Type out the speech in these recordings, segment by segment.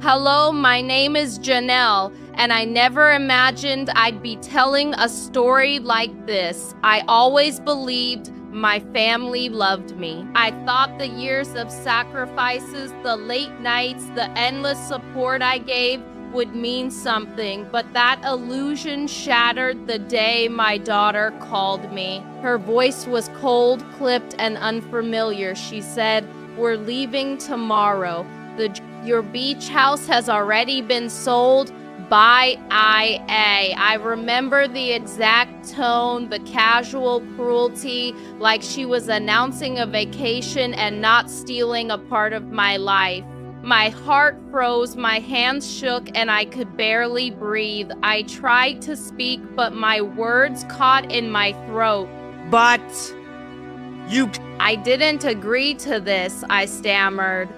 Hello, my name is Janelle, and I never imagined I'd be telling a story like this. I always believed my family loved me. I thought the years of sacrifices, the late nights, the endless support I gave would mean something, but that illusion shattered the day my daughter called me. Her voice was cold, clipped, and unfamiliar. She said, "We're leaving tomorrow. Your beach house has already been sold by IA." I remember the exact tone, the casual cruelty, like she was announcing a vacation and not stealing a part of my life. My heart froze, my hands shook, and I could barely breathe. I tried to speak, but my words caught in my throat. But you... I didn't agree to this, I stammered.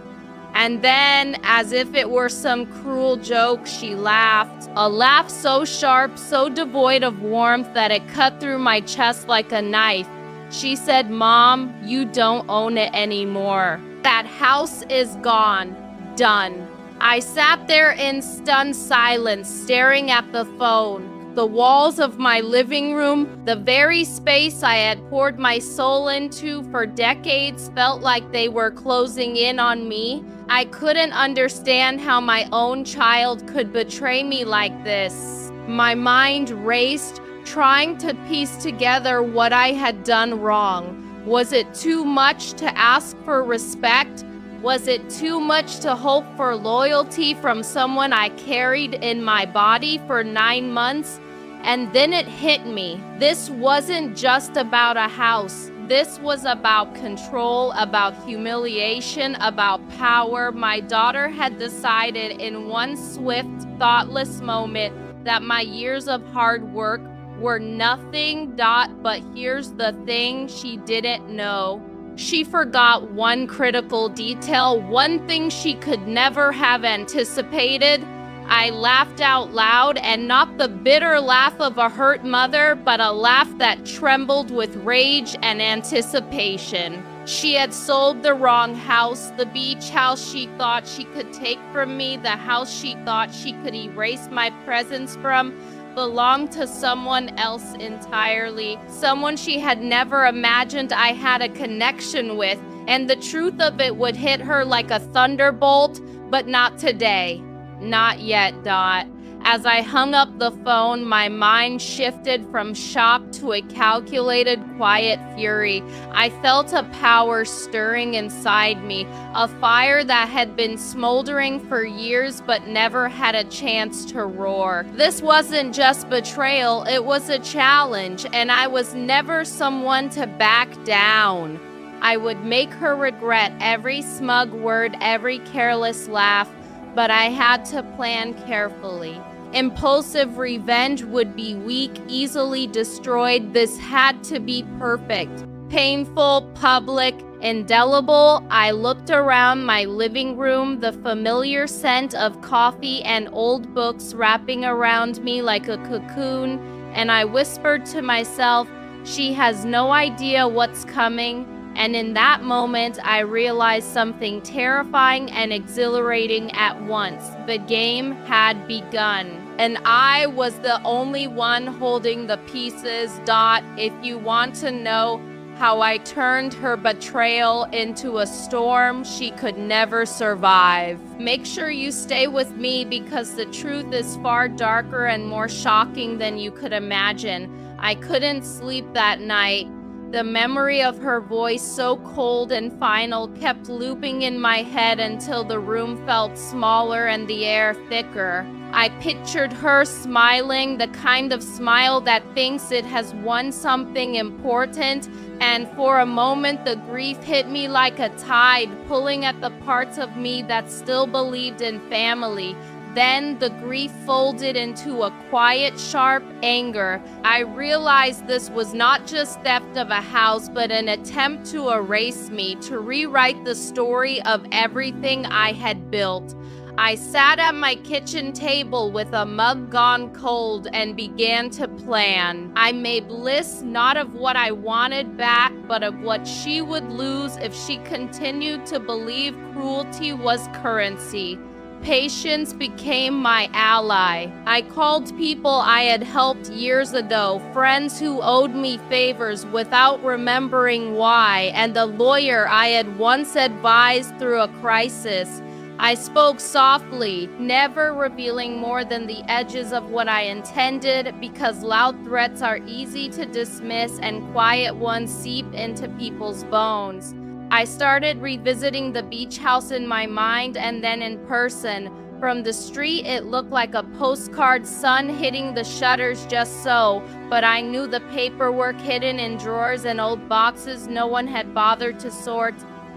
And then, as if it were some cruel joke, she laughed. A laugh so sharp, so devoid of warmth that it cut through my chest like a knife. She said, "Mom, you don't own it anymore. That house is gone. Done." I sat there in stunned silence, staring at the phone. The walls of my living room, the very space I had poured my soul into for decades, felt like they were closing in on me. I couldn't understand how my own child could betray me like this. My mind raced, trying to piece together what I had done wrong. Was it too much to ask for respect? Was it too much to hope for loyalty from someone I carried in my body for 9 months? And then it hit me. This wasn't just about a house. This was about control, about humiliation, about power. My daughter had decided in one swift, thoughtless moment that my years of hard work were nothing. But here's the thing she didn't know. She forgot one critical detail, one thing she could never have anticipated. I laughed out loud, and not the bitter laugh of a hurt mother, but a laugh that trembled with rage and anticipation. She had sold the wrong house, the beach house she thought she could take from me, the house she thought she could erase my presence from, belonged to someone else entirely, someone she had never imagined I had a connection with, and the truth of it would hit her like a thunderbolt, but not today. Not yet, Dot. As I hung up the phone, my mind shifted from shock to a calculated, quiet fury. I felt a power stirring inside me, a fire that had been smoldering for years but never had a chance to roar. This wasn't just betrayal, it was a challenge, and I was never someone to back down. I would make her regret every smug word, every careless laugh, but I had to plan carefully. Impulsive revenge would be weak, easily destroyed. This had to be perfect. Painful, public, indelible. I looked around my living room, the familiar scent of coffee and old books wrapping around me like a cocoon, and I whispered to myself, "She has no idea what's coming." And in that moment, I realized something terrifying and exhilarating at once. The game had begun, and I was the only one holding the pieces. Dot, if you want to know how I turned her betrayal into a storm she could never survive, make sure you stay with me, because the truth is far darker and more shocking than you could imagine. I couldn't sleep that night. The memory of her voice, so cold and final, kept looping in my head until the room felt smaller and the air thicker. I pictured her smiling, the kind of smile that thinks it has won something important, and for a moment the grief hit me like a tide, pulling at the parts of me that still believed in family. Then the grief folded into a quiet, sharp anger. I realized this was not just theft of a house, but an attempt to erase me, to rewrite the story of everything I had built. I sat at my kitchen table with a mug gone cold and began to plan. I made lists not of what I wanted back, but of what she would lose if she continued to believe cruelty was currency. Patience became my ally. I called people I had helped years ago, friends who owed me favors without remembering why, and a lawyer I had once advised through a crisis. I spoke softly, never revealing more than the edges of what I intended, because loud threats are easy to dismiss and quiet ones seep into people's bones. I started revisiting the beach house in my mind and then in person. From the street, it looked like a postcard, sun hitting the shutters just so, but I knew the paperwork hidden in drawers and old boxes no one had bothered to sort.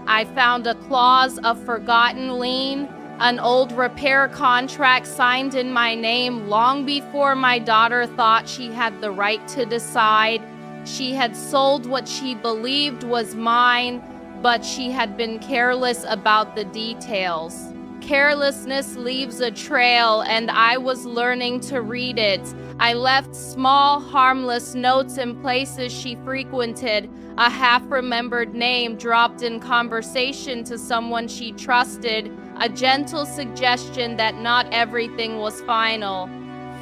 I found a clause of forgotten lien, an old repair contract signed in my name long before my daughter thought she had the right to decide. She had sold what she believed was mine, but she had been careless about the details. Carelessness leaves a trail, and I was learning to read it. I left small, harmless notes in places she frequented, a half-remembered name dropped in conversation to someone she trusted, a gentle suggestion that not everything was final.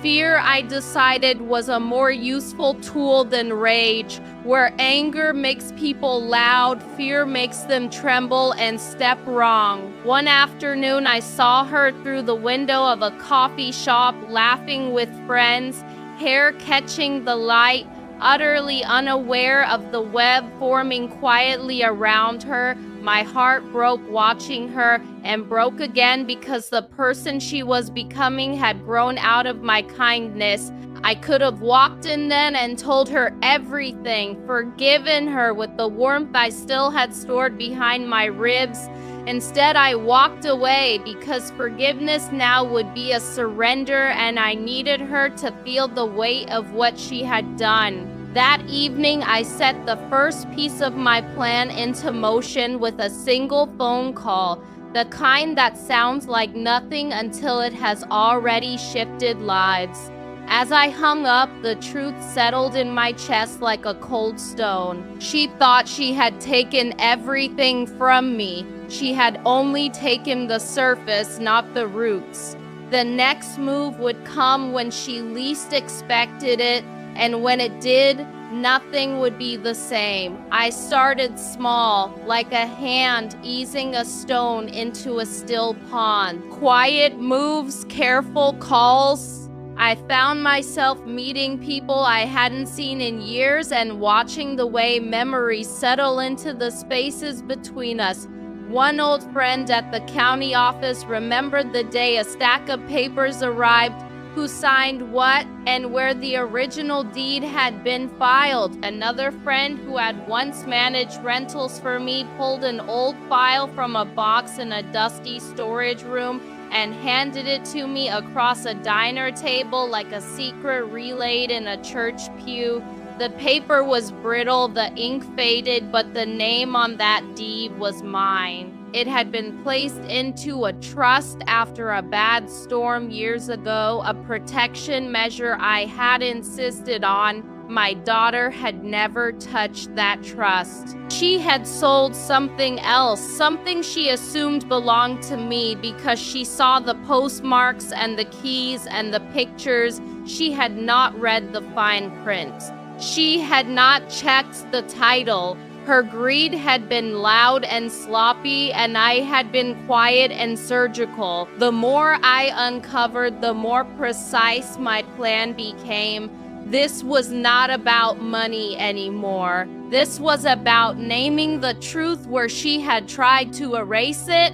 Fear, I decided, was a more useful tool than rage. Where anger makes people loud, fear makes them tremble and step wrong. One afternoon, I saw her through the window of a coffee shop, laughing with friends, hair catching the light, utterly unaware of the web forming quietly around her. My heart broke watching her, and broke again because the person she was becoming had grown out of my kindness. I could have walked in then and told her everything, forgiven her with the warmth I still had stored behind my ribs. Instead, I walked away because forgiveness now would be a surrender, and I needed her to feel the weight of what she had done. That evening, I set the first piece of my plan into motion with a single phone call, the kind that sounds like nothing until it has already shifted lives. As I hung up, the truth settled in my chest like a cold stone. She thought she had taken everything from me. She had only taken the surface, not the roots. The next move would come when she least expected it, and when it did, nothing would be the same. I started small, like a hand easing a stone into a still pond. Quiet moves, careful calls. I found myself meeting people I hadn't seen in years and watching the way memories settle into the spaces between us. One old friend at the county office remembered the day a stack of papers arrived, who signed what and where the original deed had been filed. Another friend who had once managed rentals for me pulled an old file from a box in a dusty storage room and handed it to me across a diner table like a secret relayed in a church pew. The paper was brittle, the ink faded, but the name on that deed was mine. It had been placed into a trust after a bad storm years ago, a protection measure I had insisted on. My daughter had never touched that trust. She had sold something else, something she assumed belonged to me because she saw the postmarks and the keys and the pictures. She had not read the fine print. She had not checked the title. Her greed had been loud and sloppy, and I had been quiet and surgical. The more I uncovered, the more precise my plan became. This was not about money anymore. This was about naming the truth where she had tried to erase it.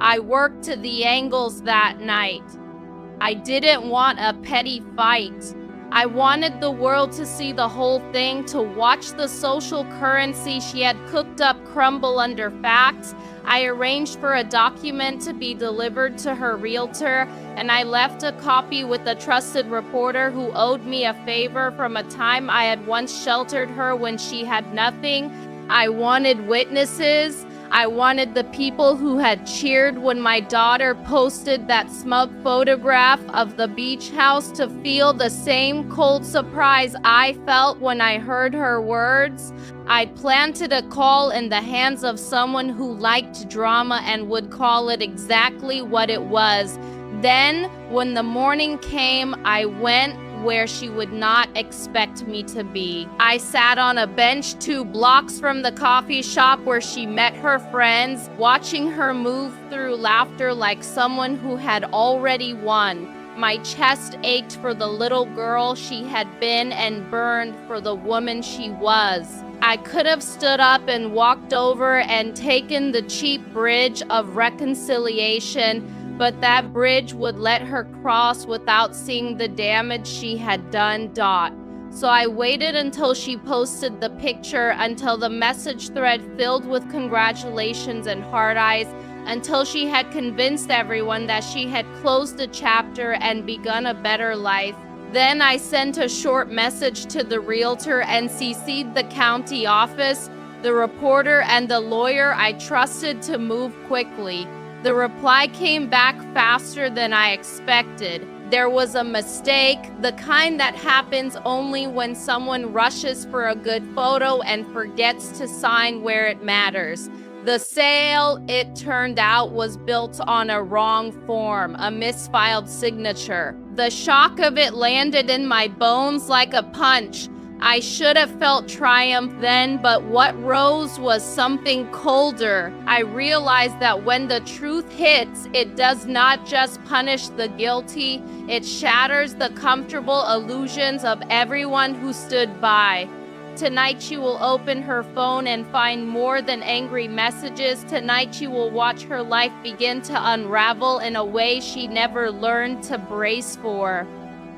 I worked to the angles that night. I didn't want a petty fight. I wanted the world to see the whole thing, to watch the social currency she had cooked up crumble under facts. I arranged for a document to be delivered to her realtor, and I left a copy with a trusted reporter who owed me a favor from a time I had once sheltered her when she had nothing. I wanted witnesses. I wanted the people who had cheered when my daughter posted that smug photograph of the beach house to feel the same cold surprise I felt when I heard her words. I'd planted a call in the hands of someone who liked drama and would call it exactly what it was. Then, when the morning came, I went where she would not expect me to be. I sat on a bench 2 blocks from the coffee shop where she met her friends, watching her move through laughter like someone who had already won. My chest ached for the little girl she had been and burned for the woman she was. I could have stood up and walked over and taken the cheap bridge of reconciliation, but that bridge would let her cross without seeing the damage she had done. So I waited until she posted the picture, until the message thread filled with congratulations and heart eyes, until she had convinced everyone that she had closed a chapter and begun a better life. Then I sent a short message to the realtor and CC'd the county office, the reporter, and the lawyer I trusted to move quickly. The reply came back faster than I expected. There was a mistake, the kind that happens only when someone rushes for a good photo and forgets to sign where it matters. The sale, it turned out, was built on a wrong form, a misfiled signature. The shock of it landed in my bones like a punch. I should have felt triumph then, but what rose was something colder. I realized that when the truth hits, it does not just punish the guilty, it shatters the comfortable illusions of everyone who stood by. Tonight she will open her phone and find more than angry messages. Tonight she will watch her life begin to unravel in a way she never learned to brace for.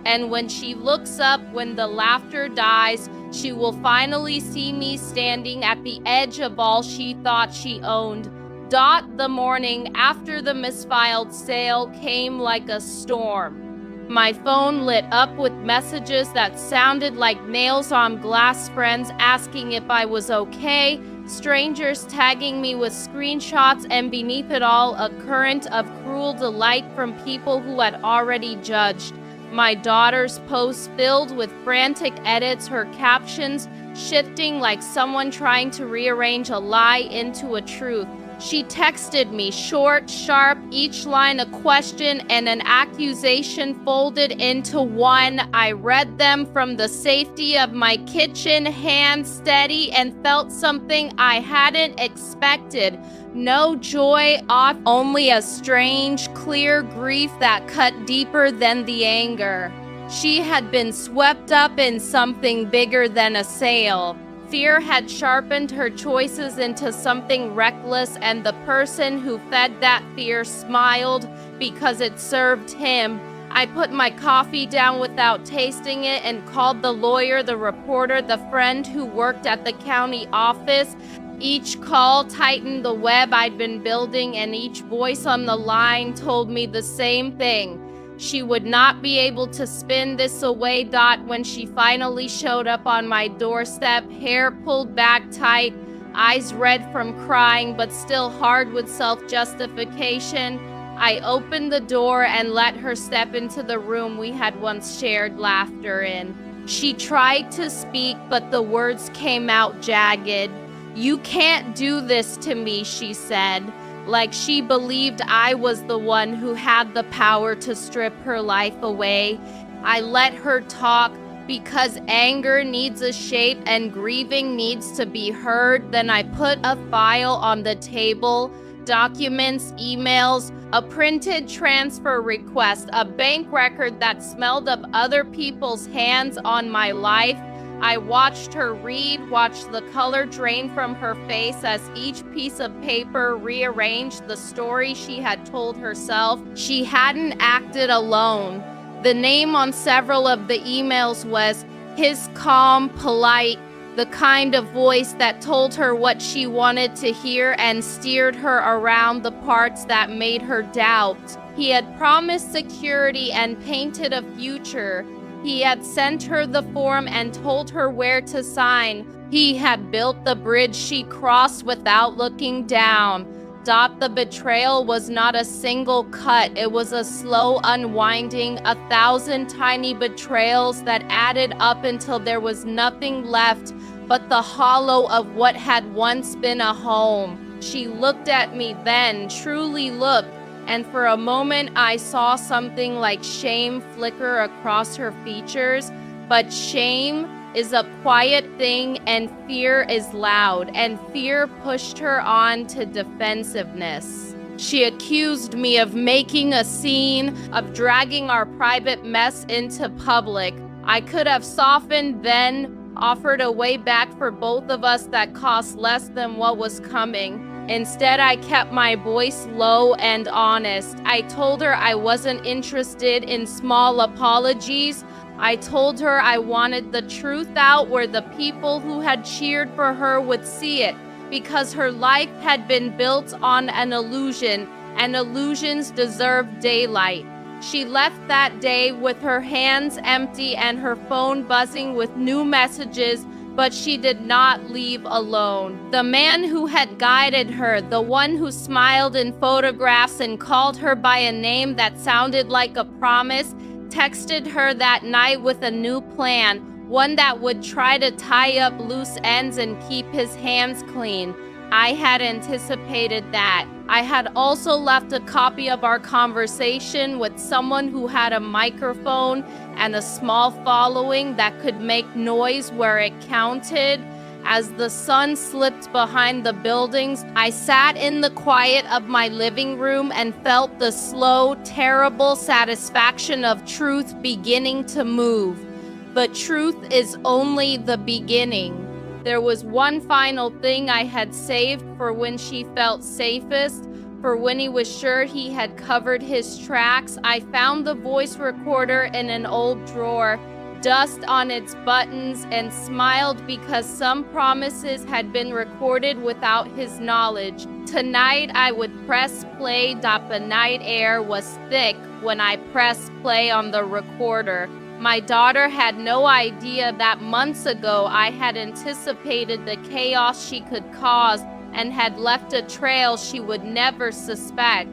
And when she looks up, when the laughter dies, she will finally see me standing at the edge of all she thought she owned. The morning after the misfiled sale came like a storm. My phone lit up with messages that sounded like nails on glass, friends asking if I was okay, strangers tagging me with screenshots, and beneath it all, a current of cruel delight from people who had already judged. My daughter's posts filled with frantic edits, her captions shifting like someone trying to rearrange a lie into a truth. She texted me, short, sharp, each line a question and an accusation folded into one. I read them from the safety of my kitchen, hands steady, and felt something I hadn't expected. No joy, only a strange, clear grief that cut deeper than the anger. She had been swept up in something bigger than a sale. Fear had sharpened her choices into something reckless, and the person who fed that fear smiled because it served him. I put my coffee down without tasting it and called the lawyer, the reporter, the friend who worked at the county office. Each call tightened the web I'd been building, and each voice on the line told me the same thing. She would not be able to spin this away. When she finally showed up on my doorstep, hair pulled back tight, eyes red from crying, but still hard with self-justification, I opened the door and let her step into the room we had once shared laughter in. She tried to speak, but the words came out jagged. "You can't do this to me," she said, like she believed I was the one who had the power to strip her life away. I let her talk because anger needs a shape and grieving needs to be heard. Then I put a file on the table, documents, emails, a printed transfer request, a bank record that smelled of other people's hands on my life. I watched her read, watched the color drain from her face as each piece of paper rearranged the story she had told herself. She hadn't acted alone. The name on several of the emails was his calm, polite, the kind of voice that told her what she wanted to hear and steered her around the parts that made her doubt. He had promised security and painted a future. He had sent her the form and told her where to sign, He had built the bridge she crossed without looking down. The betrayal was not a single cut. It was a slow unwinding, 1,000 tiny betrayals that added up until there was nothing left but the hollow of what had once been a home. She looked at me then, truly looked, and for a moment I saw something like shame flicker across her features. But shame is a quiet thing and fear is loud, and fear pushed her on to defensiveness. She accused me of making a scene, of dragging our private mess into public. I could have softened then, offered a way back for both of us that cost less than what was coming. Instead, I kept my voice low and honest. I told her I wasn't interested in small apologies. I told her I wanted the truth out where the people who had cheered for her would see it, because her life had been built on an illusion, and illusions deserve daylight. She left that day with her hands empty and her phone buzzing with new messages, but she did not leave alone. The man who had guided her, the one who smiled in photographs and called her by a name that sounded like a promise, texted her that night with a new plan, one that would try to tie up loose ends and keep his hands clean. I had anticipated that. I had also left a copy of our conversation with someone who had a microphone and a small following that could make noise where it counted. As the sun slipped behind the buildings, I sat in the quiet of my living room and felt the slow, terrible satisfaction of truth beginning to move. But truth is only the beginning. There was one final thing I had saved for when she felt safest, for when he was sure he had covered his tracks. I found the voice recorder in an old drawer, dust on its buttons, and smiled because some promises had been recorded without his knowledge. Tonight I would press play. The night air was thick when I pressed play on the recorder. My daughter had no idea that months ago I had anticipated the chaos she could cause and had left a trail she would never suspect.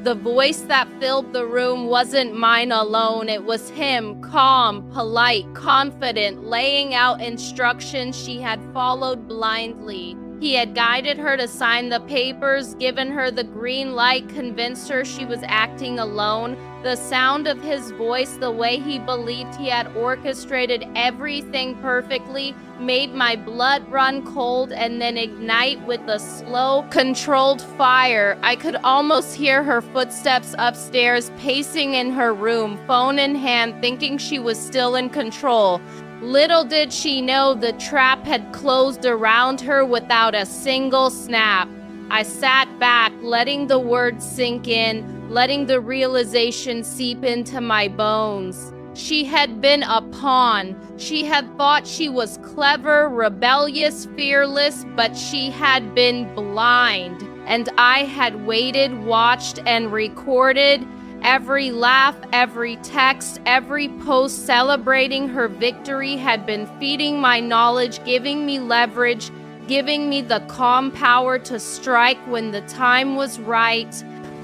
The voice that filled the room wasn't mine alone. It was him, calm, polite, confident, laying out instructions she had followed blindly. He had guided her to sign the papers, given her the green light, convinced her she was acting alone. The sound of his voice, the way he believed he had orchestrated everything perfectly, made my blood run cold and then ignite with a slow, controlled fire. I could almost hear her footsteps upstairs, pacing in her room, phone in hand, thinking she was still in control. Little did she know the trap had closed around her without a single snap. I sat back, letting the words sink in, letting the realization seep into my bones. She had been a pawn. She had thought she was clever, rebellious, fearless, but she had been blind. And I had waited, watched, and recorded every laugh, every text, every post celebrating her victory had been feeding my knowledge, giving me leverage, giving me the calm power to strike when the time was right.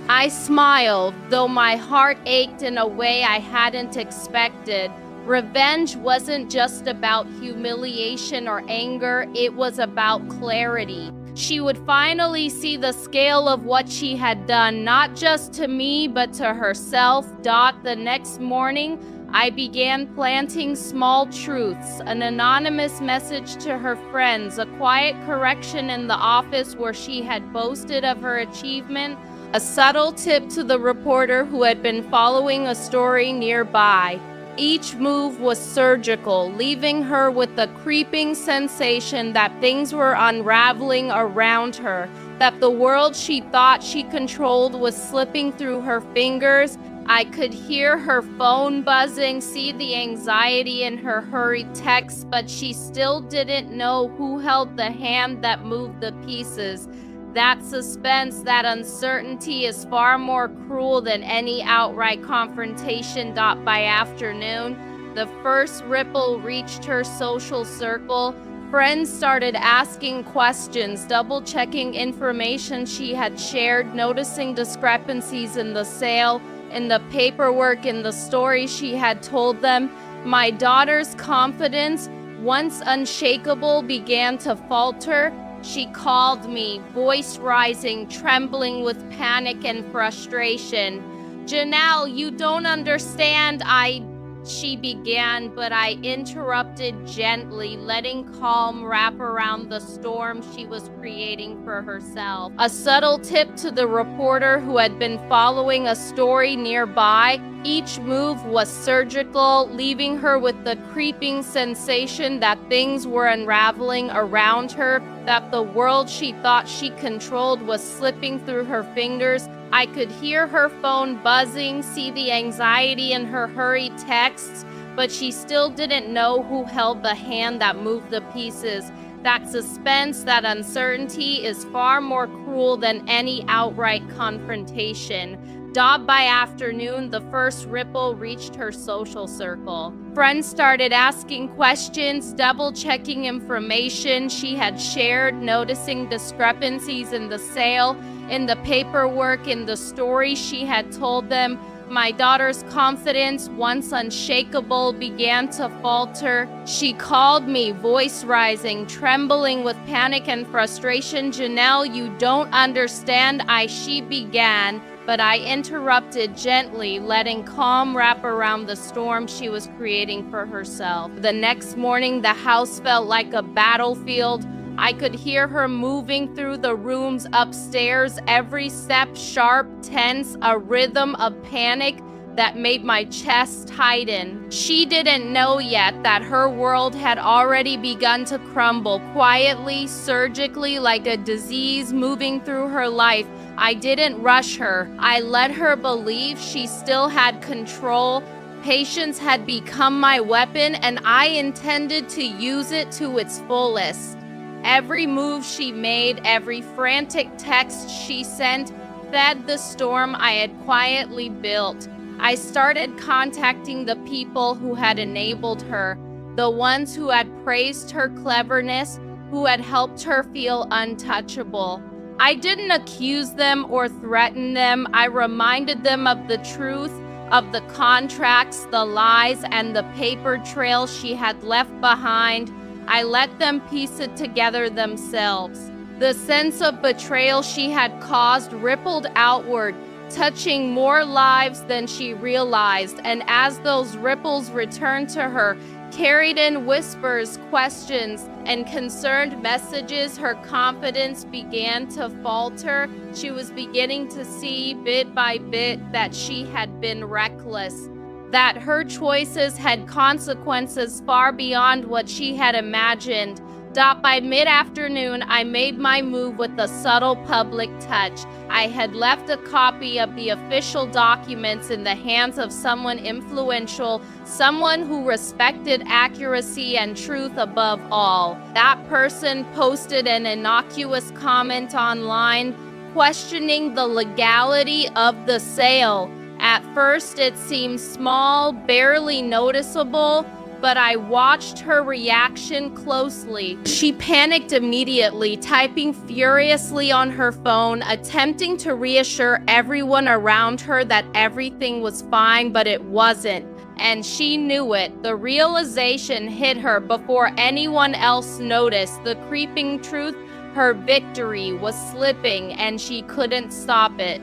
I smiled, though my heart ached in a way I hadn't expected. Revenge wasn't just about humiliation or anger, it was about clarity. She would finally see the scale of what she had done, not just to me, but to herself. The next morning, I began planting small truths, an anonymous message to her friends, a quiet correction in the office where she had boasted of her achievement, a subtle tip to the reporter who had been following a story nearby. Each move was surgical, leaving her with the creeping sensation that things were unraveling around her, that the world she thought she controlled was slipping through her fingers. I could hear her phone buzzing, see the anxiety in her hurried texts, but she still didn't know who held the hand that moved the pieces. That suspense, that uncertainty is far more cruel than any outright confrontation. By afternoon, the first ripple reached her social circle. Friends started asking questions, double-checking information she had shared, noticing discrepancies in the sale, in the paperwork, in the story she had told them. My daughter's confidence, once unshakable, began to falter. She called me, voice rising, trembling with panic and frustration. "Janelle, you don't understand. She began, but I interrupted gently, letting calm wrap around the storm she was creating for herself. A subtle tip to the reporter who had been following a story nearby. Each move was surgical, leaving her with the creeping sensation that things were unraveling around her, that the world she thought she controlled was slipping through her fingers. I could hear her phone buzzing, see the anxiety in her hurried texts, but she still didn't know who held the hand that moved the pieces. That suspense, that uncertainty is far more cruel than any outright confrontation. By afternoon, the first ripple reached her social circle. Friends started asking questions, double-checking information she had shared, noticing discrepancies in the sale, in the paperwork, in the story she had told them. My daughter's confidence, once unshakable, began to falter. She called me, voice rising, trembling with panic and frustration. "Janelle, you don't understand." She began, but I interrupted gently, letting calm wrap around the storm she was creating for herself. The next morning, the house felt like a battlefield. I could hear her moving through the rooms upstairs, every step sharp, tense, a rhythm of panic that made my chest tighten. She didn't know yet that her world had already begun to crumble, quietly, surgically, like a disease moving through her life. I didn't rush her. I let her believe she still had control. Patience had become my weapon, and I intended to use it to its fullest. Every move she made, every frantic text she sent, fed the storm I had quietly built. I started contacting the people who had enabled her, the ones who had praised her cleverness, who had helped her feel untouchable. I didn't accuse them or threaten them. I reminded them of the truth, of the contracts, the lies, and the paper trail she had left behind. I let them piece it together themselves. The sense of betrayal she had caused rippled outward, touching more lives than she realized, and as those ripples returned to her, carried in whispers, questions, and concerned messages, her confidence began to falter. She was beginning to see bit by bit that she had been reckless, that her choices had consequences far beyond what she had imagined. By mid-afternoon, I made my move with a subtle public touch. I had left a copy of the official documents in the hands of someone influential, someone who respected accuracy and truth above all. That person posted an innocuous comment online, questioning the legality of the sale. At first, it seemed small, barely noticeable, but I watched her reaction closely. She panicked immediately, typing furiously on her phone, attempting to reassure everyone around her that everything was fine, but it wasn't. And she knew it. The realization hit her before anyone else noticed. The creeping truth, her victory was slipping, and she couldn't stop it.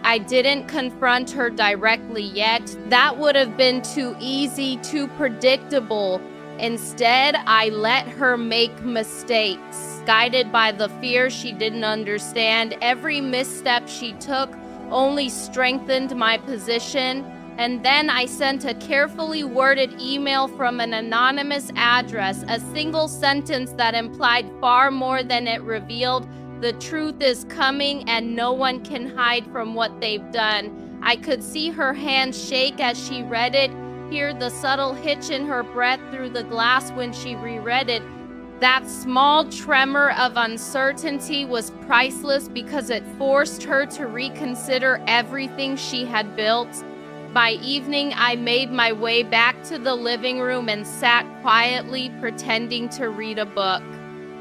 I didn't confront her directly yet. That would have been too easy, too predictable. Instead, I let her make mistakes. Guided by the fear she didn't understand, every misstep she took only strengthened my position. And then I sent a carefully worded email from an anonymous address, a single sentence that implied far more than it revealed. The truth is coming, and no one can hide from what they've done. I could see her hand shake as she read it, hear the subtle hitch in her breath through the glass when she reread it. That small tremor of uncertainty was priceless because it forced her to reconsider everything she had built. By evening, I made my way back to the living room and sat quietly, pretending to read a book.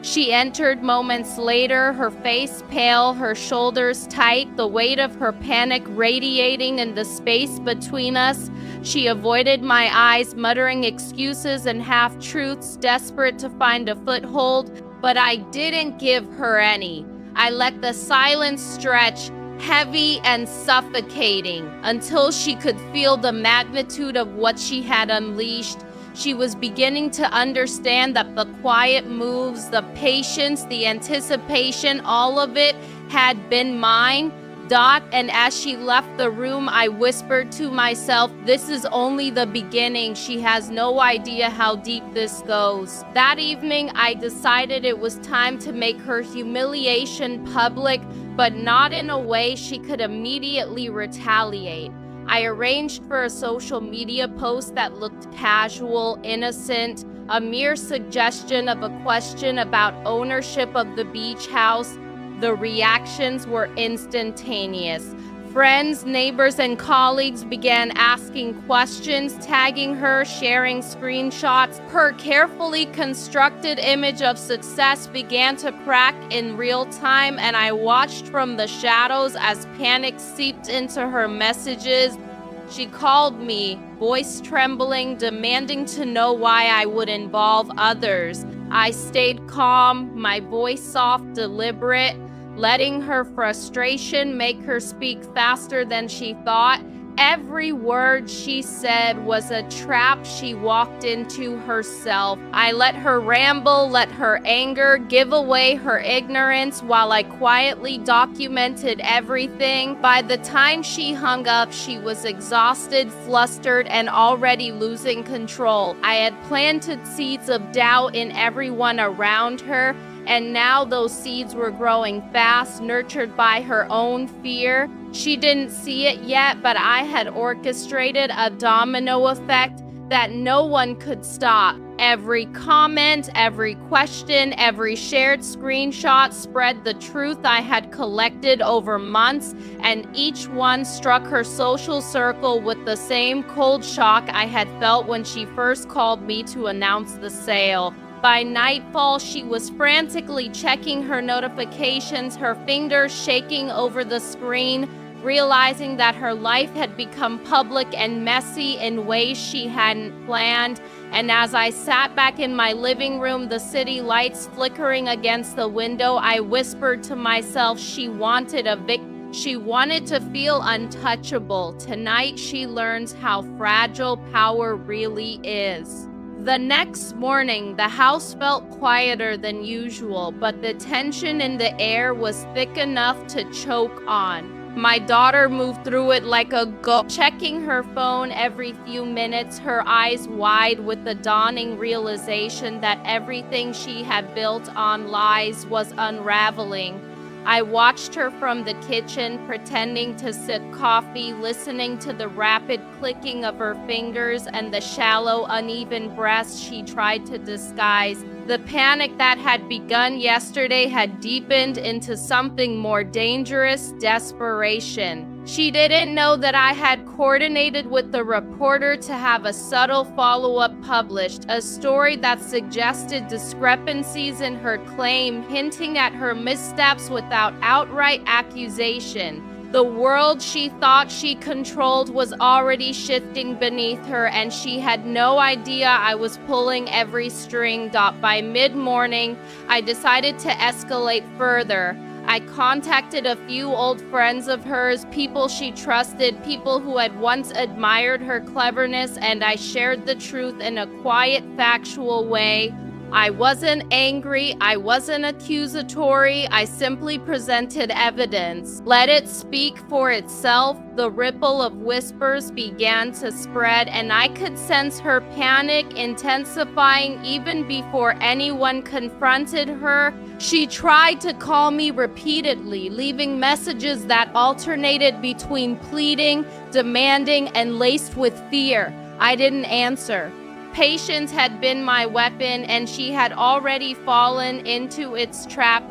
She entered moments later, her face pale, her shoulders tight, the weight of her panic radiating in the space between us. She avoided my eyes, muttering excuses and half-truths, desperate to find a foothold, but I didn't give her any. I let the silence stretch, heavy and suffocating, until she could feel the magnitude of what she had unleashed. She was beginning to understand that the quiet moves, the patience, the anticipation, all of it had been mine. And as she left the room, I whispered to myself, this is only the beginning. She has no idea how deep this goes. That evening, I decided it was time to make her humiliation public, but not in a way she could immediately retaliate. I arranged for a social media post that looked casual, innocent, a mere suggestion of a question about ownership of the beach house. The reactions were instantaneous. Friends, neighbors, and colleagues began asking questions, tagging her, sharing screenshots. Her carefully constructed image of success began to crack in real time, and I watched from the shadows as panic seeped into her messages. She called me, voice trembling, demanding to know why I would involve others. I stayed calm, my voice soft, deliberate, letting her frustration make her speak faster than she thought. Every word she said was a trap she walked into herself. I let her ramble, let her anger give away her ignorance while I quietly documented everything. By the time she hung up, she was exhausted, flustered, and already losing control. I had planted seeds of doubt in everyone around her, and now those seeds were growing fast, nurtured by her own fear. She didn't see it yet, but I had orchestrated a domino effect that no one could stop. Every comment, every question, every shared screenshot spread the truth I had collected over months, and each one struck her social circle with the same cold shock I had felt when she first called me to announce the sale. By nightfall, she was frantically checking her notifications, her fingers shaking over the screen, realizing that her life had become public and messy in ways she hadn't planned. And as I sat back in my living room, the city lights flickering against the window, I whispered to myself, she wanted a victim. She wanted to feel untouchable. Tonight, she learns how fragile power really is. The next morning, the house felt quieter than usual, but the tension in the air was thick enough to choke on. My daughter moved through it like a ghost, checking her phone every few minutes, her eyes wide with the dawning realization that everything she had built on lies was unraveling. I watched her from the kitchen, pretending to sip coffee, listening to the rapid clicking of her fingers and the shallow, uneven breaths she tried to disguise. The panic that had begun yesterday had deepened into something more dangerous, desperation. She didn't know that I had coordinated with the reporter to have a subtle follow-up published, a story that suggested discrepancies in her claim, hinting at her missteps without outright accusation. The world she thought she controlled was already shifting beneath her, and she had no idea I was pulling every string. By mid-morning, I decided to escalate further. I contacted a few old friends of hers, people she trusted, people who had once admired her cleverness, and I shared the truth in a quiet, factual way. I wasn't angry, I wasn't accusatory, I simply presented evidence. Let it speak for itself. The ripple of whispers began to spread, and I could sense her panic intensifying even before anyone confronted her. She tried to call me repeatedly, leaving messages that alternated between pleading, demanding, and laced with fear. I didn't answer. Patience had been my weapon, and she had already fallen into its trap.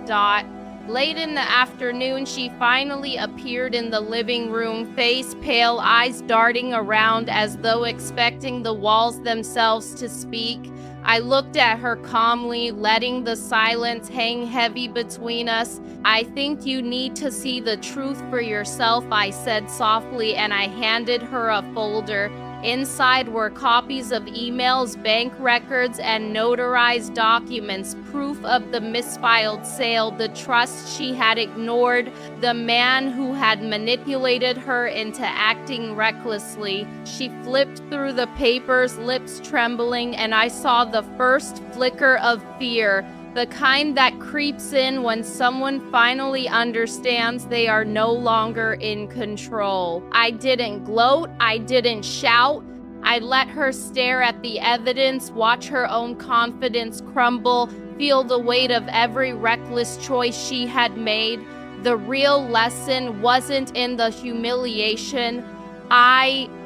Late in the afternoon, she finally appeared in the living room, face pale, eyes darting around as though expecting the walls themselves to speak. I looked at her calmly, letting the silence hang heavy between us. "I think you need to see the truth for yourself," I said softly, and I handed her a folder. Inside were copies of emails, bank records, and notarized documents, proof of the misfiled sale, the trust she had ignored, the man who had manipulated her into acting recklessly. She flipped through the papers, lips trembling, and I saw the first flicker of fear, the kind that creeps in when someone finally understands they are no longer in control. I didn't gloat, I didn't shout. I let her stare at the evidence, watch her own confidence crumble, feel the weight of every reckless choice she had made. The real lesson wasn't in the humiliation.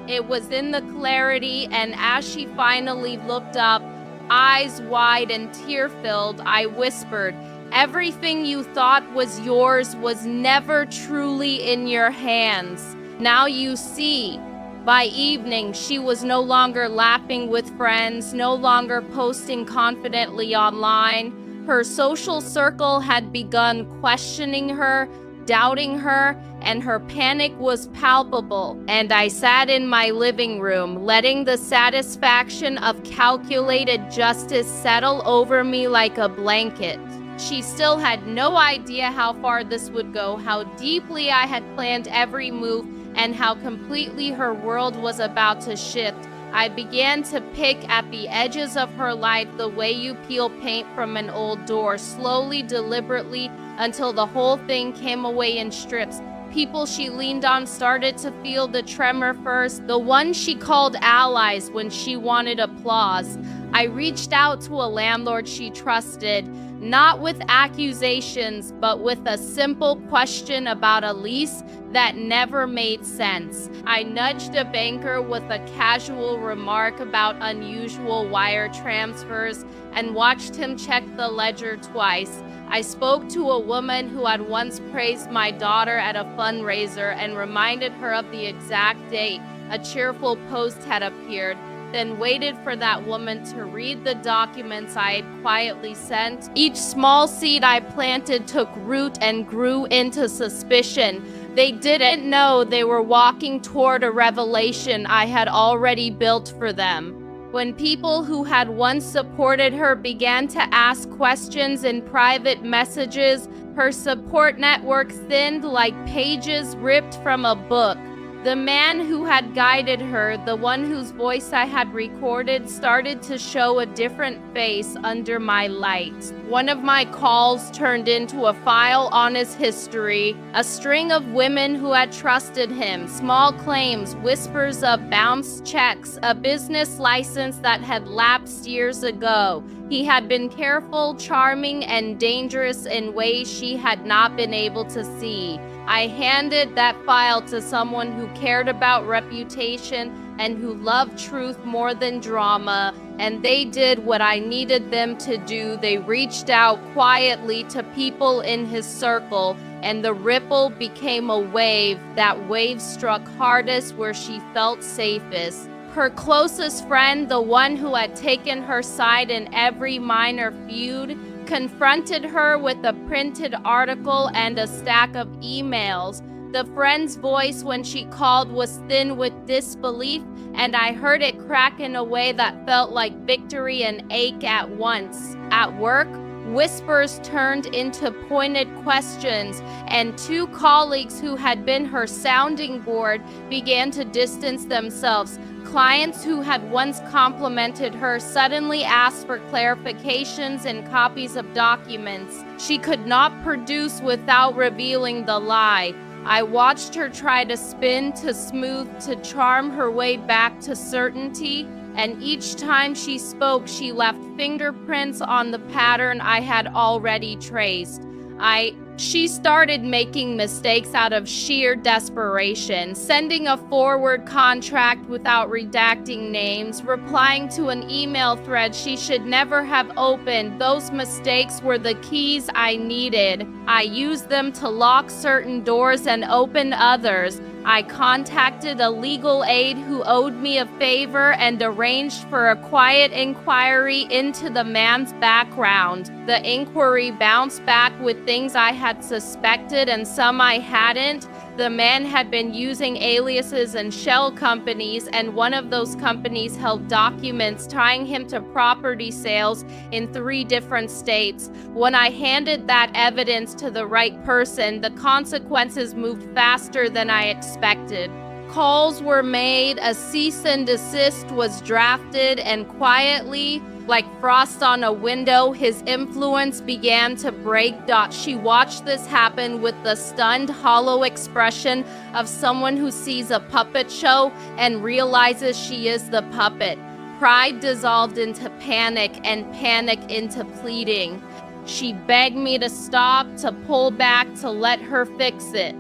It was in the clarity, and as she finally looked up, eyes wide and tear-filled, I whispered, "Everything you thought was yours was never truly in your hands. Now you see." By evening, she was no longer laughing with friends, no longer posting confidently online. Her social circle had begun questioning her, doubting her, and her panic was palpable. And I sat in my living room, letting the satisfaction of calculated justice settle over me like a blanket. She still had no idea how far this would go, how deeply I had planned every move, and how completely her world was about to shift. I began to pick at the edges of her life the way you peel paint from an old door, slowly, deliberately, until the whole thing came away in strips. People she leaned on started to feel the tremor first, the ones she called allies when she wanted applause. I reached out to a landlord she trusted, not with accusations, but with a simple question about a lease that never made sense. I nudged a banker with a casual remark about unusual wire transfers and watched him check the ledger twice. I spoke to a woman who had once praised my daughter at a fundraiser and reminded her of the exact date a cheerful post had appeared, then waited for that woman to read the documents I had quietly sent. Each small seed I planted took root and grew into suspicion. They didn't know they were walking toward a revelation I had already built for them. When people who had once supported her began to ask questions in private messages, her support network thinned like pages ripped from a book. The man who had guided her, the one whose voice I had recorded, started to show a different face under my light. One of my calls turned into a file on his history, a string of women who had trusted him, small claims, whispers of bounced checks, a business license that had lapsed years ago. He had been careful, charming, and dangerous in ways she had not been able to see. I handed that file to someone who cared about reputation and who loved truth more than drama, and they did what I needed them to do. They reached out quietly to people in his circle, and the ripple became a wave. That wave struck hardest where she felt safest. Her closest friend, the one who had taken her side in every minor feud, confronted her with a printed article and a stack of emails. The friend's voice when she called was thin with disbelief, and I heard it crack in a way that felt like victory and ache at once. At work, whispers turned into pointed questions, and two colleagues who had been her sounding board began to distance themselves. Clients who had once complimented her suddenly asked for clarifications and copies of documents she could not produce without revealing the lie. I watched her try to spin, to smooth, to charm her way back to certainty, and each time she spoke, she left fingerprints on the pattern I had already traced. I She started making mistakes out of sheer desperation, sending a forward contract without redacting names, replying to an email thread she should never have opened. Those mistakes were the keys I needed. I used them to lock certain doors and open others. I contacted a legal aid who owed me a favor and arranged for a quiet inquiry into the man's background. The inquiry bounced back with things I had suspected and some I hadn't. The man had been using aliases and shell companies, and one of those companies held documents tying him to property sales in 3 different states. When I handed that evidence to the right person, the consequences moved faster than I expected. Calls were made, a cease and desist was drafted, and quietly, like frost on a window, his influence began to break. She watched this happen with the stunned, hollow expression of someone who sees a puppet show and realizes she is the puppet. Pride dissolved into panic and panic into pleading. She begged me to stop, to pull back, to let her fix it.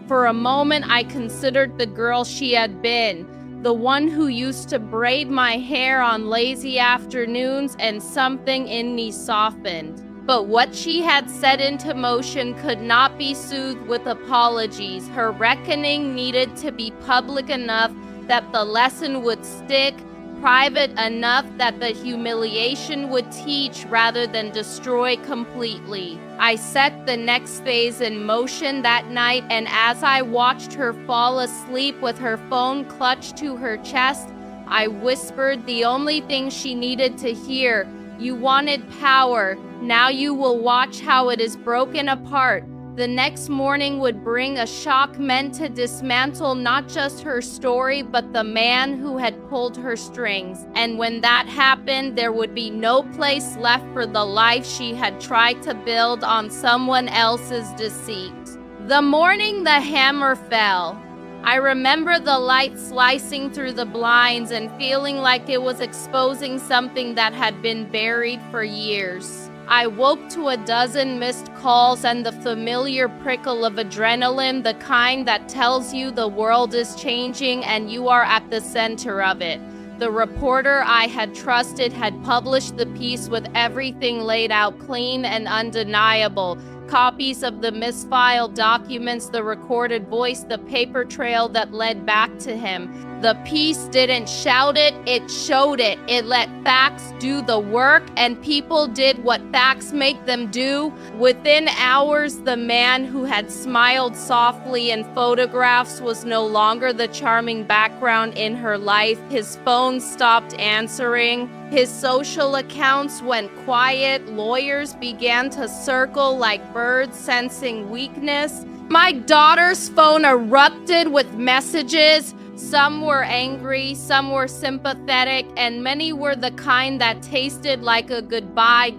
For a moment, I considered the girl she had been, the one who used to braid my hair on lazy afternoons, and something in me softened. But what she had set into motion could not be soothed with apologies. Her reckoning needed to be public enough that the lesson would stick, private enough that the humiliation would teach rather than destroy completely. I set the next phase in motion that night, and as I watched her fall asleep with her phone clutched to her chest, I whispered the only thing she needed to hear. You wanted power. Now you will watch how it is broken apart. The next morning would bring a shock meant to dismantle not just her story, but the man who had pulled her strings. And when that happened, there would be no place left for the life she had tried to build on someone else's deceit. The morning the hammer fell, I remember the light slicing through the blinds and feeling like it was exposing something that had been buried for years. I woke to a dozen missed calls and the familiar prickle of adrenaline, the kind that tells you the world is changing and you are at the center of it. The reporter I had trusted had published the piece with everything laid out clean and undeniable. Copies of the misfiled documents, the recorded voice, the paper trail that led back to him. The piece didn't shout it, it showed it. It let facts do the work, and people did what facts make them do. Within hours, the man who had smiled softly in photographs was no longer the charming background in her life. His phone stopped answering. His social accounts went quiet. Lawyers began to circle like birds sensing weakness. My daughter's phone erupted with messages. Some were angry, some were sympathetic, and many were the kind that tasted like a goodbye.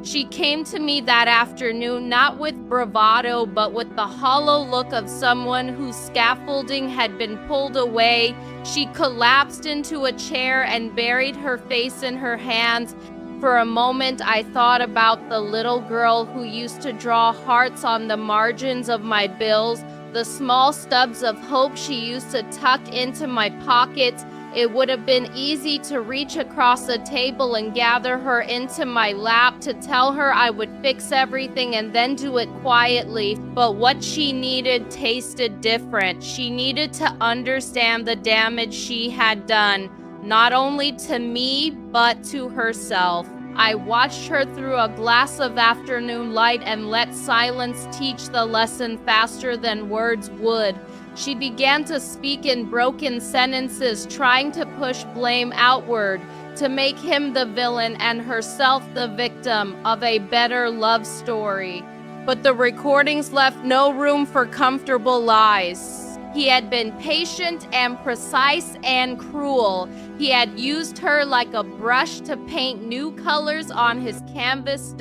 She came to me that afternoon not with bravado, but with the hollow look of someone whose scaffolding had been pulled away. She collapsed into a chair and buried her face in her hands. For a moment, I thought about the little girl who used to draw hearts on the margins of my bills, the small stubs of hope she used to tuck into my pockets. It would have been easy to reach across the table and gather her into my lap, to tell her I would fix everything and then do it quietly. But what she needed tasted different. She needed to understand the damage she had done, not only to me, but to herself. I watched her through a glass of afternoon light and let silence teach the lesson faster than words would. She began to speak in broken sentences, trying to push blame outward, to make him the villain and herself the victim of a better love story. But the recordings left no room for comfortable lies. He had been patient and precise and cruel. He had used her like a brush to paint new colors on his canvas.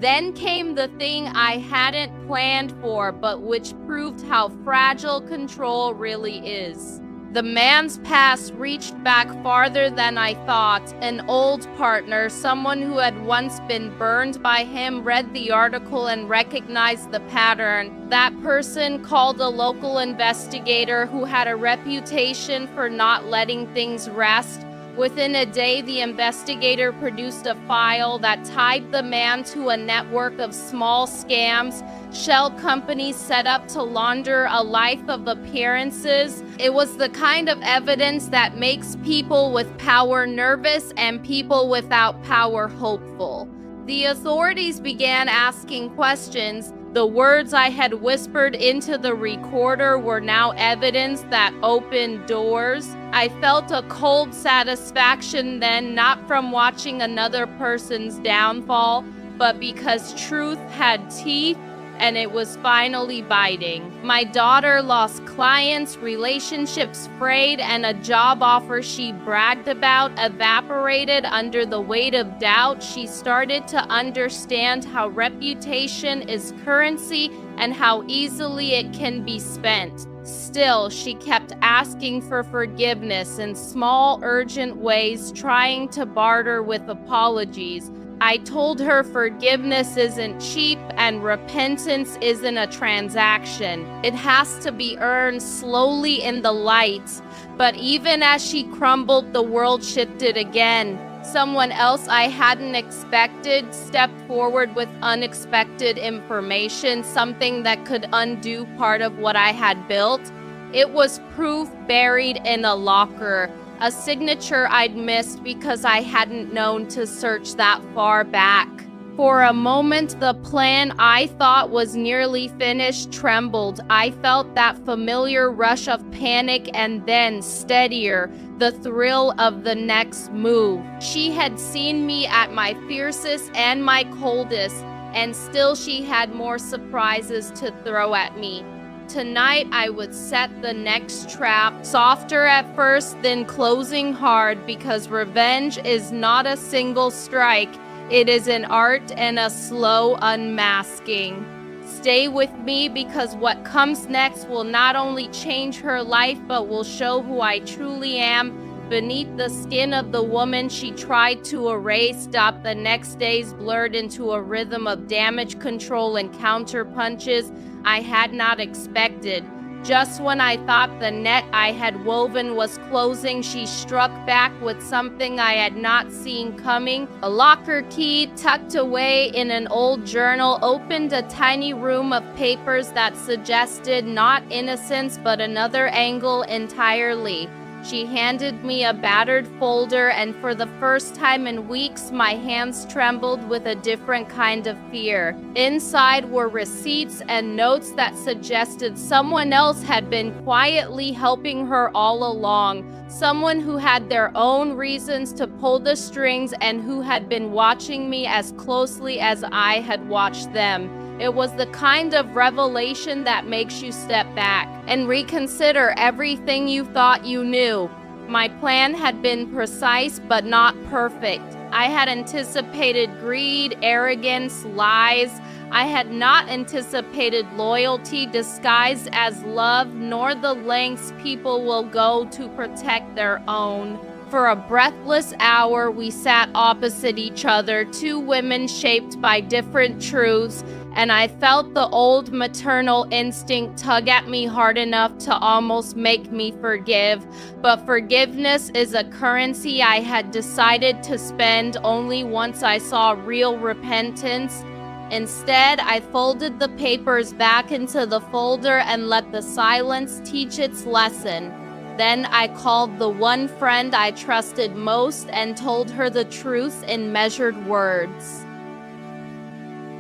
Then came the thing I hadn't planned for, but which proved how fragile control really is. The man's past reached back farther than I thought. An old partner, someone who had once been burned by him, read the article and recognized the pattern. That person called a local investigator who had a reputation for not letting things rest. Within a day, the investigator produced a file that tied the man to a network of small scams, shell companies set up to launder a life of appearances. It was the kind of evidence that makes people with power nervous and people without power hopeful. The authorities began asking questions. The words I had whispered into the recorder were now evidence that opened doors. I felt a cold satisfaction then, not from watching another person's downfall, but because truth had teeth and it was finally biting. My daughter lost clients, relationships frayed, and a job offer she bragged about evaporated under the weight of doubt. She started to understand how reputation is currency and how easily it can be spent. Still, she kept asking for forgiveness in small, urgent ways, trying to barter with apologies. I told her forgiveness isn't cheap and repentance isn't a transaction. It has to be earned slowly in the light. But even as she crumbled, the world shifted again. Someone else I hadn't expected stepped forward with unexpected information, something that could undo part of what I had built. It was proof buried in a locker. A signature I'd missed because I hadn't known to search that far back. For a moment, the plan I thought was nearly finished trembled. I felt that familiar rush of panic and then, steadier, the thrill of the next move. She had seen me at my fiercest and my coldest, and still she had more surprises to throw at me. Tonight, I would set the next trap, softer at first, then closing hard, because revenge is not a single strike. It is an art and a slow unmasking. Stay with me, because what comes next will not only change her life, but will show who I truly am. Beneath the skin of the woman she tried to erase, stopped the next days blurred into a rhythm of damage control and counter punches I had not expected. Just when I thought the net I had woven was closing, she struck back with something I had not seen coming. A locker key tucked away in an old journal opened a tiny room of papers that suggested not innocence but another angle entirely. She handed me a battered folder, and for the first time in weeks, my hands trembled with a different kind of fear. Inside were receipts and notes that suggested someone else had been quietly helping her all along. Someone who had their own reasons to pull the strings and who had been watching me as closely as I had watched them. It was the kind of revelation that makes you step back and reconsider everything you thought you knew. My plan had been precise but not perfect. I had anticipated greed, arrogance, lies. I had not anticipated loyalty disguised as love, nor the lengths people will go to protect their own. For a breathless hour, we sat opposite each other, two women shaped by different truths, and I felt the old maternal instinct tug at me hard enough to almost make me forgive. But forgiveness is a currency I had decided to spend only once I saw real repentance. Instead, I folded the papers back into the folder and let the silence teach its lesson. Then I called the one friend I trusted most and told her the truth in measured words.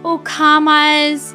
Oh, commas.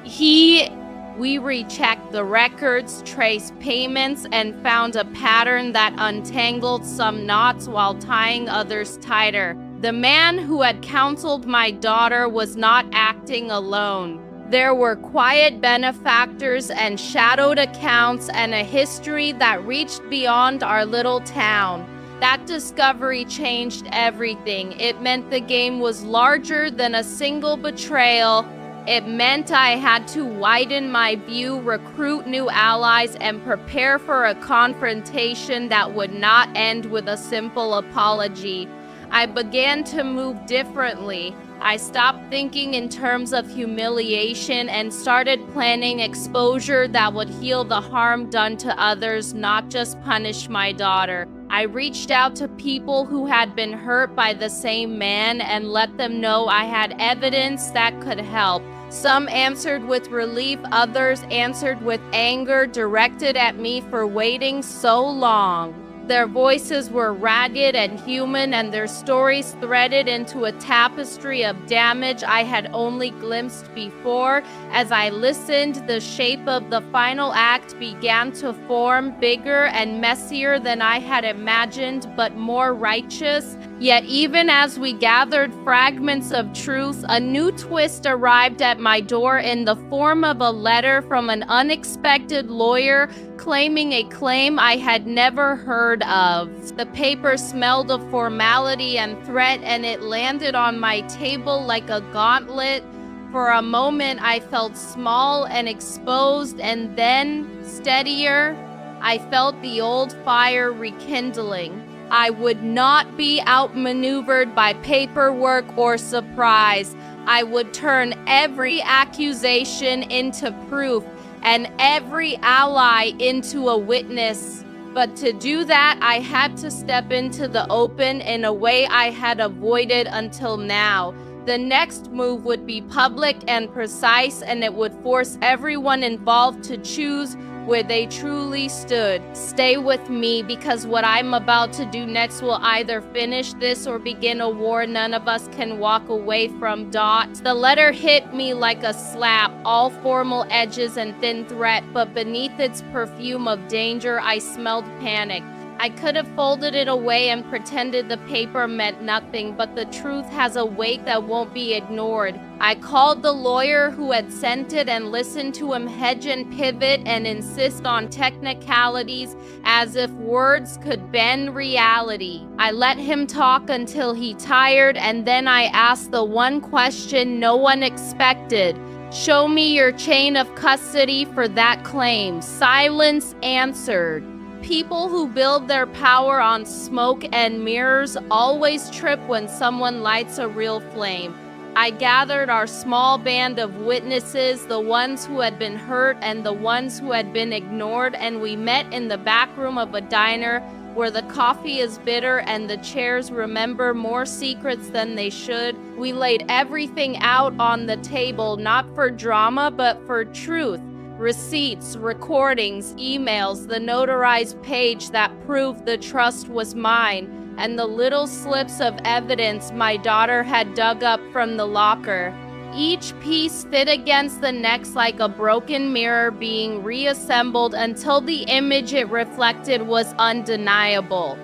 We rechecked the records, traced payments, and found a pattern that untangled some knots while tying others tighter. The man who had counseled my daughter was not acting alone. There were quiet benefactors and shadowed accounts and a history that reached beyond our little town. That discovery changed everything. It meant the game was larger than a single betrayal. It meant I had to widen my view, recruit new allies, and prepare for a confrontation that would not end with a simple apology. I began to move differently. I stopped thinking in terms of humiliation and started planning exposure that would heal the harm done to others, not just punish my daughter. I reached out to people who had been hurt by the same man and let them know I had evidence that could help. Some answered with relief, others answered with anger directed at me for waiting so long. Their voices were ragged and human, and their stories threaded into a tapestry of damage I had only glimpsed before. As I listened, the shape of the final act began to form, bigger and messier than I had imagined, but more righteous. Yet even as we gathered fragments of truth, a new twist arrived at my door in the form of a letter from an unexpected lawyer claiming a claim I had never heard of. The paper smelled of formality and threat, and it landed on my table like a gauntlet. For a moment, I felt small and exposed, and then, steadier, I felt the old fire rekindling. I would not be outmaneuvered by paperwork or surprise. I would turn every accusation into proof and every ally into a witness. But to do that, I had to step into the open in a way I had avoided until now. The next move would be public and precise, and it would force everyone involved to choose where they truly stood. Stay with me, because what I'm about to do next will either finish this or begin a war none of us can walk away from. The letter hit me like a slap, all formal edges and thin threat, but beneath its perfume of danger, I smelled panic. I could have folded it away and pretended the paper meant nothing, but the truth has a weight that won't be ignored. I called the lawyer who had sent it and listened to him hedge and pivot and insist on technicalities as if words could bend reality. I let him talk until he tired, and then I asked the one question no one expected. Show me your chain of custody for that claim. Silence answered. People who build their power on smoke and mirrors always trip when someone lights a real flame. I gathered our small band of witnesses, the ones who had been hurt and the ones who had been ignored, and we met in the back room of a diner where the coffee is bitter and the chairs remember more secrets than they should. We laid everything out on the table, not for drama, but for truth. Receipts, recordings, emails, the notarized page that proved the trust was mine, and the little slips of evidence my daughter had dug up from the locker. Each piece fit against the next like a broken mirror being reassembled until the image it reflected was undeniable.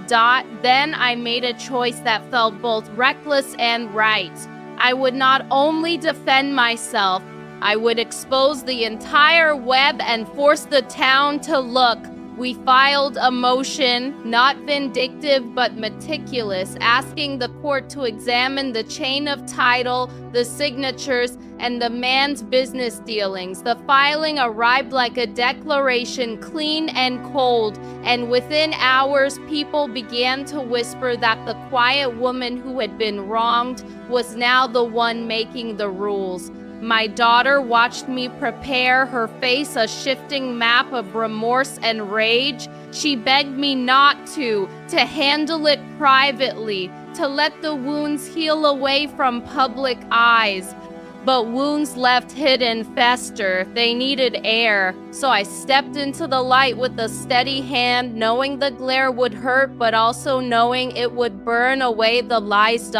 Then I made a choice that felt both reckless and right. I would not only defend myself, I would expose the entire web and force the town to look. We filed a motion, not vindictive but meticulous, asking the court to examine the chain of title, the signatures, and the man's business dealings. The filing arrived like a declaration, clean and cold, and within hours, people began to whisper that the quiet woman who had been wronged was now the one making the rules. My daughter watched me prepare, her face a shifting map of remorse and rage. She begged me not to handle it privately, to let the wounds heal away from public eyes. But wounds left hidden fester. They needed air. So I stepped into the light with a steady hand, knowing the glare would hurt, but also knowing it would burn away the lies.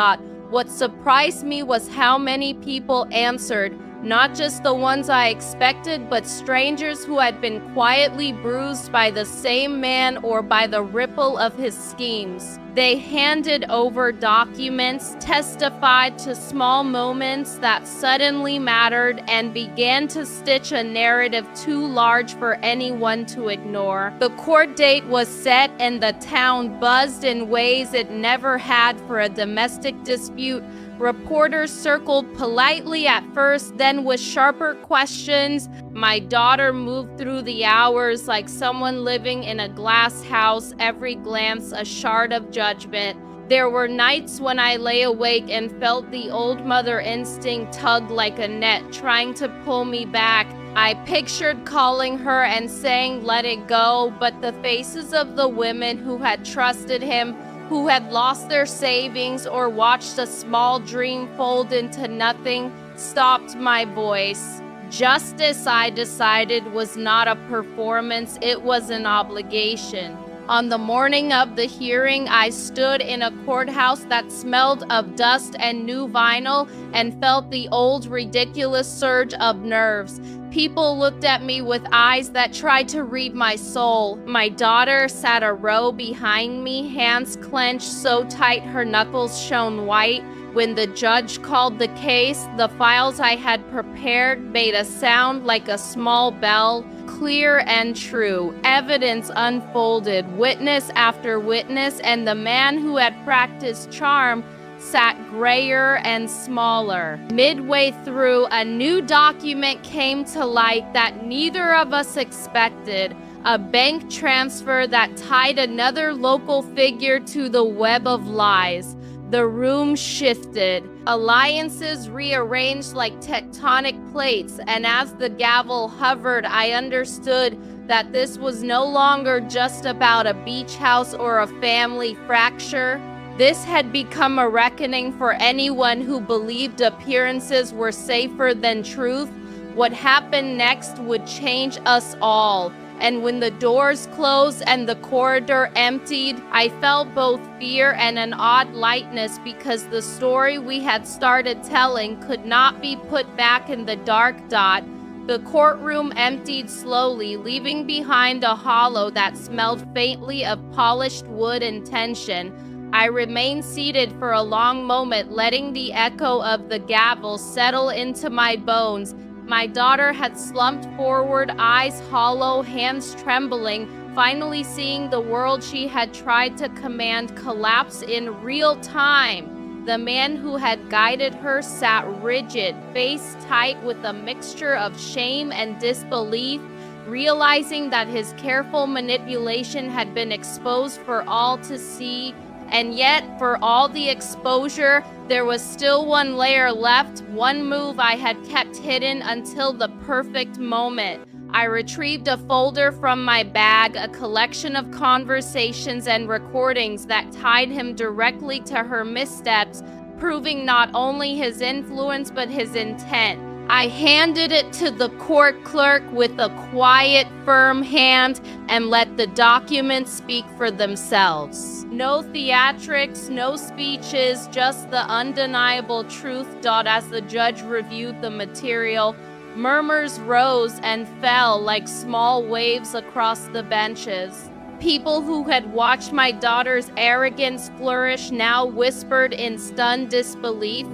What surprised me was how many people answered, not just the ones I expected, but strangers who had been quietly bruised by the same man or by the ripple of his schemes. They handed over documents, testified to small moments that suddenly mattered, and began to stitch a narrative too large for anyone to ignore. The court date was set, and the town buzzed in ways it never had for a domestic dispute Reporters circled politely at first, then with sharper questions. My daughter moved through the hours like someone living in a glass house, every glance a shard of judgment. There were nights when I lay awake and felt the old mother instinct tug like a net, trying to pull me back. I pictured calling her and saying, "Let it go," but the faces of the women who had trusted him, who had lost their savings or watched a small dream fold into nothing, stopped my voice. Justice, I decided, was not a performance, it was an obligation. On the morning of the hearing, I stood in a courthouse that smelled of dust and new vinyl and felt the old ridiculous surge of nerves. People looked at me with eyes that tried to read my soul. My daughter sat a row behind me, hands clenched so tight her knuckles shone white. When the judge called the case, the files I had prepared made a sound like a small bell, clear and true. Evidence unfolded, witness after witness, and the man who had practiced charm sat grayer and smaller. Midway through, a new document came to light that neither of us expected. A bank transfer that tied another local figure to the web of lies. The room shifted. Alliances rearranged like tectonic plates, and as the gavel hovered, I understood that this was no longer just about a beach house or a family fracture. This had become a reckoning for anyone who believed appearances were safer than truth. What happened next would change us all. And when the doors closed and the corridor emptied, I felt both fear and an odd lightness because the story we had started telling could not be put back in the dark dot. The courtroom emptied slowly, leaving behind a hollow that smelled faintly of polished wood and tension. I remained seated for a long moment, letting the echo of the gavel settle into my bones. My daughter had slumped forward, eyes hollow, hands trembling, finally seeing the world she had tried to command collapse in real time. The man who had guided her sat rigid, face tight with a mixture of shame and disbelief, realizing that his careful manipulation had been exposed for all to see. And yet, for all the exposure, there was still one layer left, one move I had kept hidden until the perfect moment. I retrieved a folder from my bag, a collection of conversations and recordings that tied him directly to her missteps, proving not only his influence but his intent. I handed it to the court clerk with a quiet, firm hand and let the documents speak for themselves. No theatrics, no speeches, just the undeniable truth. As the judge reviewed the material, murmurs rose and fell like small waves across the benches. People who had watched my daughter's arrogance flourish now whispered in stunned disbelief.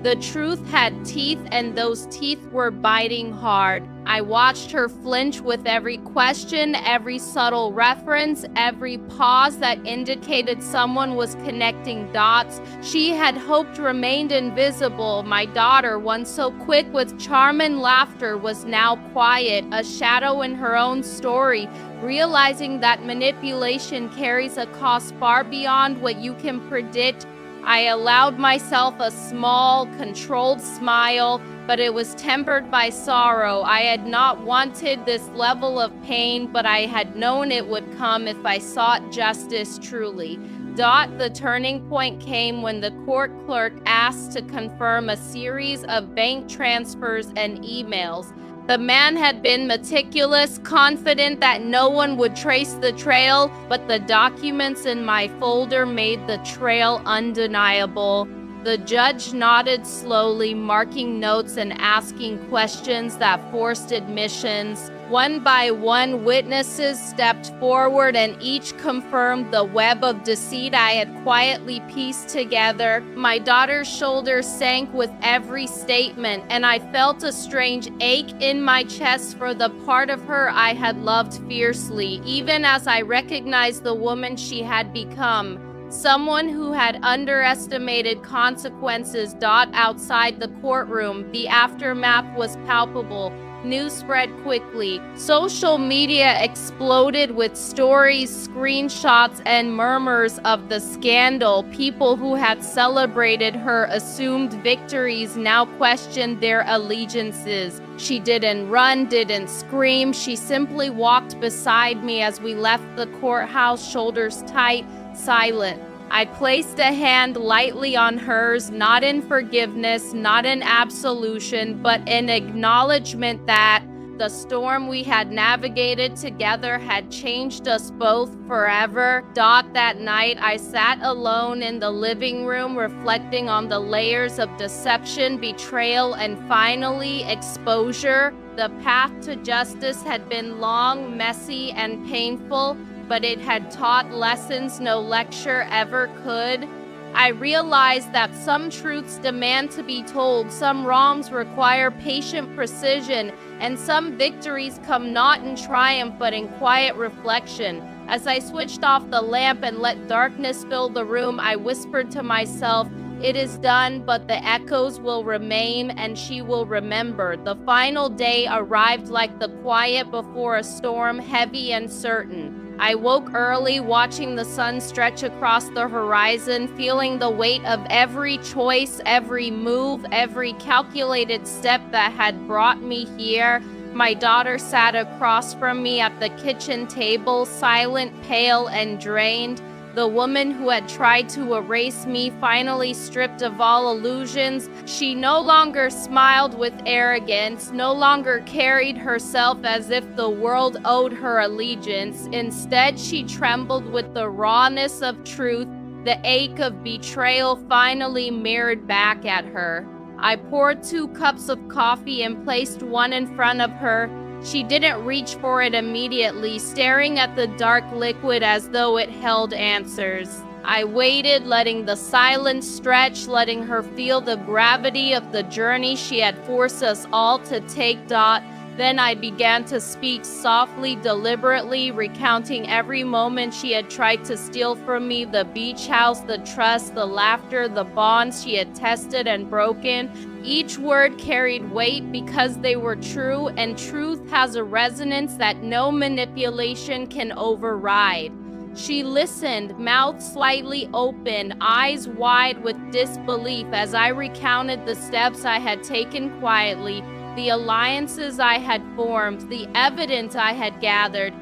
The truth had teeth, and those teeth were biting hard. I watched her flinch with every question, every subtle reference, every pause that indicated someone was connecting dots she had hoped remained invisible. My daughter, once so quick with charm and laughter, was now quiet, a shadow in her own story, realizing that manipulation carries a cost far beyond what you can predict. I allowed myself a small, controlled smile, but it was tempered by sorrow. I had not wanted this level of pain, but I had known it would come if I sought justice truly. The turning point came when the court clerk asked to confirm a series of bank transfers and emails. The man had been meticulous, confident that no one would trace the trail, but the documents in my folder made the trail undeniable. The judge nodded slowly, marking notes and asking questions that forced admissions. One by one, witnesses stepped forward and each confirmed the web of deceit I had quietly pieced together. My daughter's shoulders sank with every statement, and I felt a strange ache in my chest for the part of her I had loved fiercely, even as I recognized the woman she had become. Someone who had underestimated consequences. Outside the courtroom, the aftermath was palpable. News spread quickly. Social media exploded with stories, screenshots, and murmurs of the scandal. People who had celebrated her assumed victories now questioned their allegiances. She didn't run, didn't scream. She simply walked beside me as we left the courthouse, shoulders tight, silent. I placed a hand lightly on hers, not in forgiveness, not in absolution, but in acknowledgement that the storm we had navigated together had changed us both forever. That night, I sat alone in the living room, reflecting on the layers of deception, betrayal, and finally, exposure. The path to justice had been long, messy, and painful, but it had taught lessons no lecture ever could. I realized that some truths demand to be told, some wrongs require patient precision, and some victories come not in triumph but in quiet reflection. As I switched off the lamp and let darkness fill the room, I whispered to myself, "It is done, but the echoes will remain, and she will remember." The final day arrived like the quiet before a storm, heavy and certain. I woke early, watching the sun stretch across the horizon, feeling the weight of every choice, every move, every calculated step that had brought me here. My daughter sat across from me at the kitchen table, silent, pale, and drained. The woman who had tried to erase me, finally stripped of all illusions. She no longer smiled with arrogance, no longer carried herself as if the world owed her allegiance. Instead, she trembled with the rawness of truth, the ache of betrayal finally mirrored back at her. I poured 2 cups of coffee and placed one in front of her. She didn't reach for it immediately, staring at the dark liquid as though it held answers. I waited, letting the silence stretch, letting her feel the gravity of the journey she had forced us all to take. Then I began to speak softly, deliberately, recounting every moment she had tried to steal from me, the beach house, the trust, the laughter, the bonds she had tested and broken. Each word carried weight because they were true, and truth has a resonance that no manipulation can override. She listened, mouth slightly open, eyes wide with disbelief as I recounted the steps I had taken quietly, the alliances I had formed, the evidence I had gathered.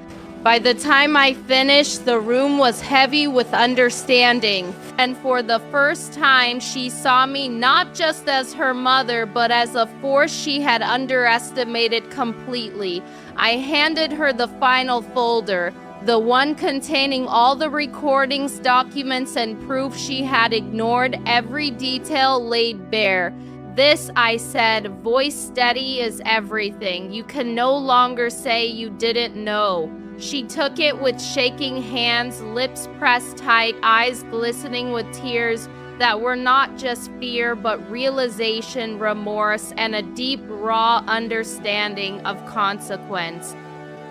By the time I finished, the room was heavy with understanding, and for the first time, she saw me not just as her mother, but as a force she had underestimated completely. I handed her the final folder, the one containing all the recordings, documents, and proof she had ignored, every detail laid bare. "This," I said, voice steady, "is everything. You can no longer say you didn't know." She took it with shaking hands, lips pressed tight, eyes glistening with tears that were not just fear, but realization, remorse, and a deep, raw understanding of consequence.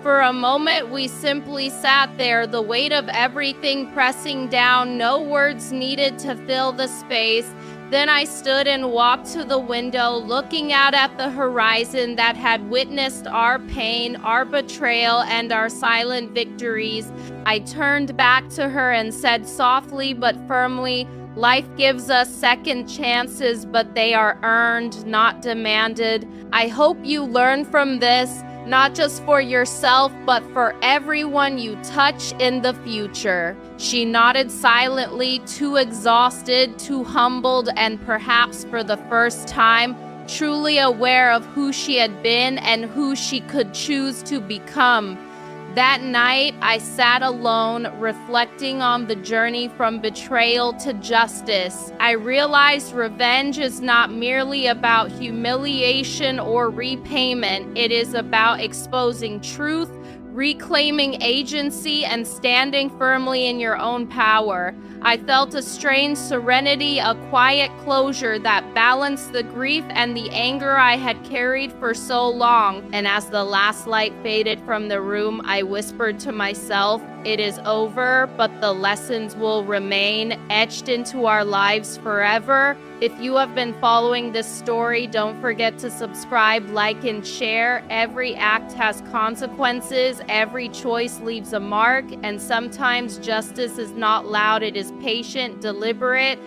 For a moment, we simply sat there, the weight of everything pressing down, no words needed to fill the space. Then I stood and walked to the window, looking out at the horizon that had witnessed our pain, our betrayal, and our silent victories. I turned back to her and said softly but firmly, "Life gives us second chances, but they are earned, not demanded. I hope you learn from this, not just for yourself, but for everyone you touch in the future." She nodded silently, too exhausted, too humbled, and perhaps for the first time, truly aware of who she had been and who she could choose to become. That night, I sat alone, reflecting on the journey from betrayal to justice. I realized revenge is not merely about humiliation or repayment. It is about exposing truth, reclaiming agency, and standing firmly in your own power. I felt a strange serenity, a quiet closure that balanced the grief and the anger I had carried for so long. And as the last light faded from the room, I whispered to myself, it is over, but the lessons will remain etched into our lives forever. If you have been following this story, don't forget to subscribe, like, and share. Every act has consequences. Every choice leaves a mark. And sometimes justice is not loud. It is patient, deliberate,